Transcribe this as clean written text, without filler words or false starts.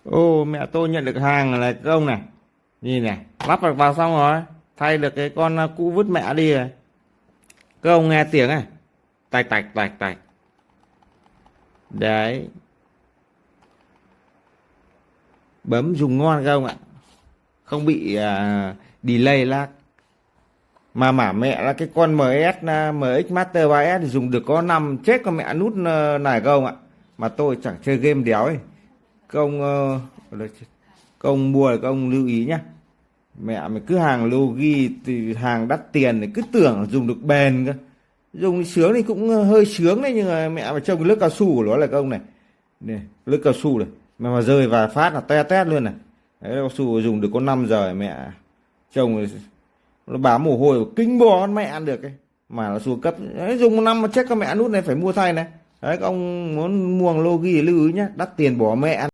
Ô mẹ tôi nhận được hàng là cái ông này. Nhìn này, lắp được vào xong rồi. Thay được cái con cũ vứt mẹ đi rồi. Các ông nghe tiếng này. Tạch tạch tạch tạch. Đấy. Bấm dùng ngon các ông ạ. Không bị delay lag. Mà mả mẹ là cái con MX Master 3S thì dùng được có 5 chết con mẹ nút này các ông ạ. Mà tôi chẳng chơi game đéo ấy. Các ông mua là các ông lưu ý nhá. Mẹ mày cứ hàng Logi thì hàng đắt tiền thì cứ tưởng dùng được bền cơ. Dùng sướng thì cũng hơi sướng đấy, nhưng mà mẹ mà trông cái lớp cao su của nó là các ông này. Này, lớp cao su này. Mà rơi vài phát là te tét luôn này. Đấy, cao su dùng được có 5 giờ mẹ. Trông nó bám mồ hôi kinh bò con mẹ ăn được ấy. Mà nó xuống cấp. Đấy, dùng một năm mà chết con mẹ nút này phải mua thay này. Đấy, các ông muốn mua Logi lưu ý nhá. Đắt tiền bỏ mẹ ăn.